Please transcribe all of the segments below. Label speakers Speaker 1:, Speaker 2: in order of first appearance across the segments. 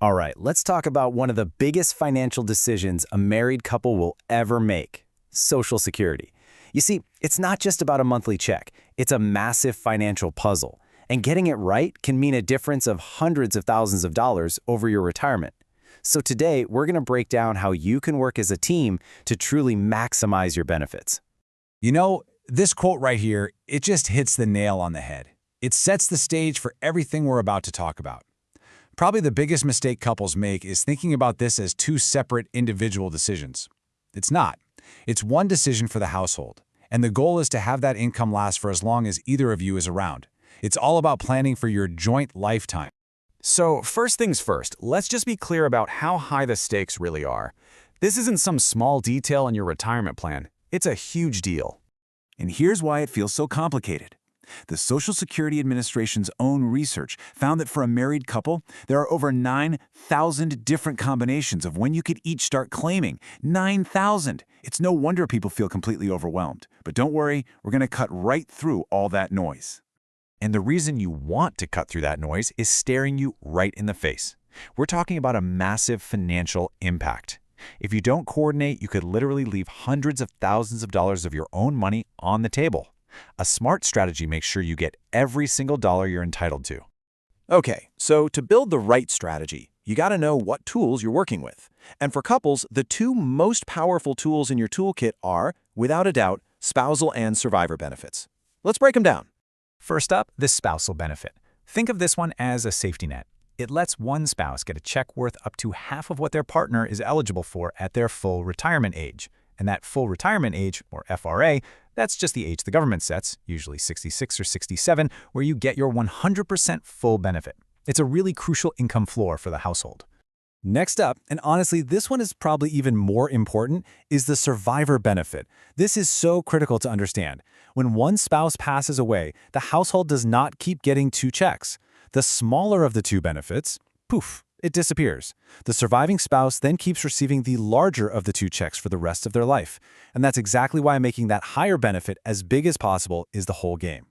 Speaker 1: All right, let's talk about one of the biggest financial decisions a married couple will ever make: Social Security. You see, it's not just about a monthly check, it's a massive financial puzzle. And getting it right can mean a difference of hundreds of thousands of dollars over your retirement. So today, we're going to break down how you can work as a team to truly maximize your benefits.
Speaker 2: This quote right here, it just hits the nail on the head. It sets the stage for everything we're about to talk about. Probably the biggest mistake couples make is thinking about this as two separate individual decisions. It's not. It's one decision for the household, and the goal is to have that income last for as long as either of you is around. It's all about planning for your joint lifetime.
Speaker 3: So first things first, let's just be clear about how high the stakes really are. This isn't some small detail in your retirement plan. It's a huge deal.
Speaker 4: And here's why it feels so complicated. The Social Security Administration's own research found that for a married couple, there are over 9,000 different combinations of when you could each start claiming. 9,000! It's no wonder people feel completely overwhelmed. But don't worry, we're going to cut right through all that noise.
Speaker 5: And the reason you want to cut through that noise is staring you right in the face. We're talking about a massive financial impact. If you don't coordinate, you could literally leave hundreds of thousands of dollars of your own money on the table. A smart strategy makes sure you get every single dollar you're entitled to.
Speaker 6: Okay, so to build the right strategy, you got to know what tools you're working with. And for couples, the two most powerful tools in your toolkit are, without a doubt, spousal and survivor benefits. Let's break them down.
Speaker 2: First up, the spousal benefit. Think of this one as a safety net. It lets one spouse get a check worth up to half of what their partner is eligible for at their full retirement age. And that full retirement age, or FRA, that's just the age the government sets, usually 66 or 67, where you get your 100% full benefit. It's a really crucial income floor for the household.
Speaker 1: Next up, and honestly, this one is probably even more important, is the survivor benefit. This is so critical to understand. When one spouse passes away, the household does not keep getting two checks. The smaller of the two benefits, poof, it disappears. The surviving spouse then keeps receiving the larger of the two checks for the rest of their life. And that's exactly why making that higher benefit as big as possible is the whole game.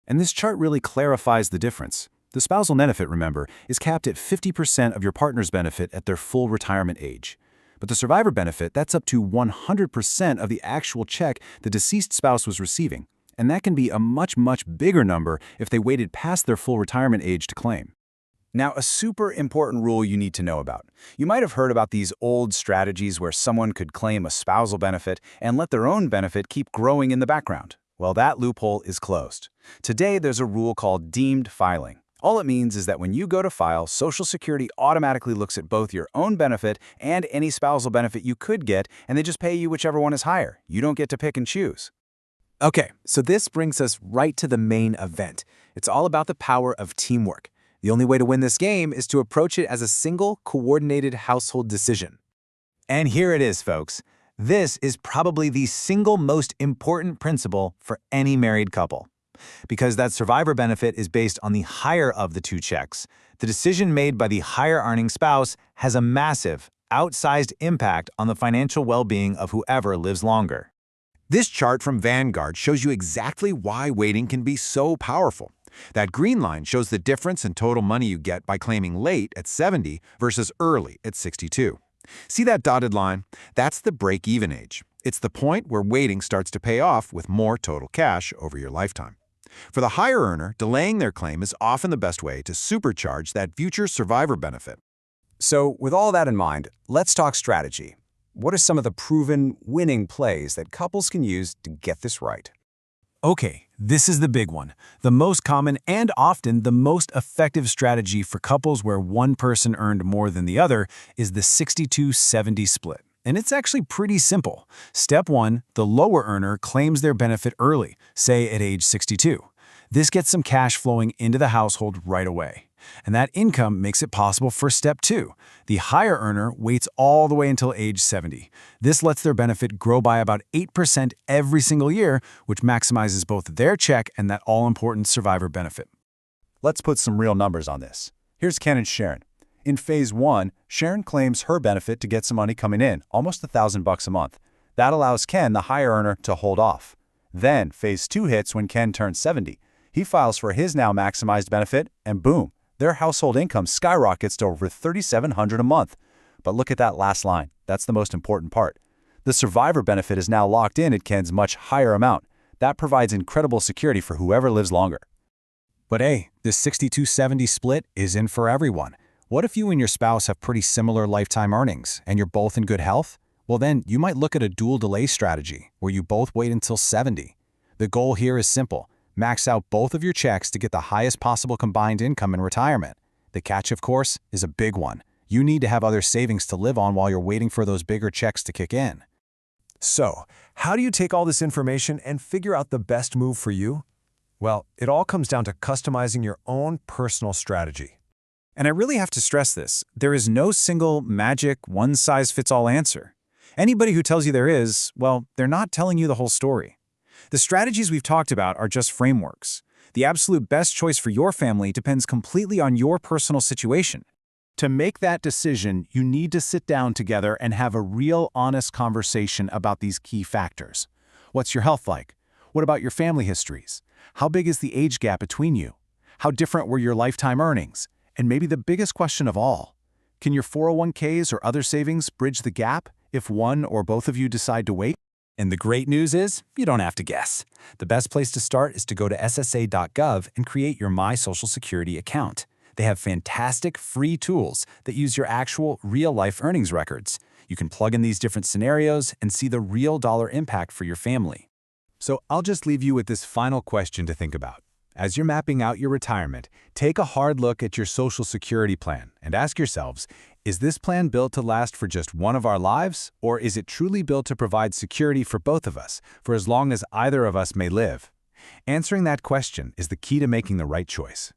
Speaker 1: And this chart really clarifies the difference. The spousal benefit, remember, is capped at 50% of your partner's benefit at their full retirement age. But the survivor benefit, that's up to 100% of the actual check the deceased spouse was receiving. And that can be a much, much bigger number if they waited past their full retirement age to claim.
Speaker 3: Now, a super important rule you need to know about. You might have heard about these old strategies where someone could claim a spousal benefit and let their own benefit keep growing in the background. Well, that loophole is closed. Today, there's a rule called deemed filing. All it means is that when you go to file, Social Security automatically looks at both your own benefit and any spousal benefit you could get, and they just pay you whichever one is higher. You don't get to pick and choose.
Speaker 6: Okay, so this brings us right to the main event. It's all about the power of teamwork. The only way to win this game is to approach it as a single, coordinated household decision.
Speaker 2: And here it is, folks. This is probably the single most important principle for any married couple. Because that survivor benefit is based on the higher of the two checks, the decision made by the higher-earning spouse has a massive, outsized impact on the financial well-being of whoever lives longer.
Speaker 5: This chart from Vanguard shows you exactly why waiting can be so powerful. That green line shows the difference in total money you get by claiming late at 70 versus early at 62. See that dotted line? That's the break-even age. It's the point where waiting starts to pay off with more total cash over your lifetime. For the higher earner, delaying their claim is often the best way to supercharge that future survivor benefit.
Speaker 6: So, with all that in mind, let's talk strategy. What are some of the proven winning plays that couples can use to get this right?
Speaker 2: Okay, this is the big one. The most common and often the most effective strategy for couples where one person earned more than the other is the 62-70 split. And it's actually pretty simple. Step 1, the lower earner claims their benefit early, say at age 62. This gets some cash flowing into the household right away. And that income makes it possible for step 2. The higher earner waits all the way until age 70. This lets their benefit grow by about 8% every single year, which maximizes both their check and that all-important survivor benefit.
Speaker 4: Let's put some real numbers on this. Here's Ken and Sharon. In Phase 1, Sharon claims her benefit to get some money coming in, almost $1,000 a month. That allows Ken, the higher earner, to hold off. Then Phase 2 hits when Ken turns 70. He files for his now maximized benefit, and boom,
Speaker 3: their household income skyrockets to over $3,700 a month. But look at that last line. That's the most important part. The survivor benefit is now locked in at Ken's much higher amount. That provides incredible security for whoever lives longer.
Speaker 2: But hey, this 62-70 split isn't for everyone. What if you and your spouse have pretty similar lifetime earnings and you're both in good health? Well then, you might look at a dual delay strategy where you both wait until 70. The goal here is simple. Max out both of your checks to get the highest possible combined income in retirement. The catch, of course, is a big one. You need to have other savings to live on while you're waiting for those bigger checks to kick in.
Speaker 1: So, how do you take all this information and figure out the best move for you? Well, it all comes down to customizing your own personal strategy.
Speaker 2: And I really have to stress this. There is no single, magic, one-size-fits-all answer. Anybody who tells you there is, well, they're not telling you the whole story. The strategies we've talked about are just frameworks. The absolute best choice for your family depends completely on your personal situation. To make that decision, you need to sit down together and have a real, honest conversation about these key factors. What's your health like? What about your family histories? How big is the age gap between you? How different were your lifetime earnings? And maybe the biggest question of all, can your 401ks or other savings bridge the gap if one or both of you decide to wait? And the great news is, you don't have to guess. The best place to start is to go to ssa.gov and create your My Social Security account. They have fantastic free tools that use your actual real-life earnings records. You can plug in these different scenarios and see the real dollar impact for your family.
Speaker 3: So I'll just leave you with this final question to think about. As you're mapping out your retirement, take a hard look at your Social Security plan and ask yourselves, is this plan built to last for just one of our lives, or is it truly built to provide security for both of us, for as long as either of us may live? Answering that question is the key to making the right choice.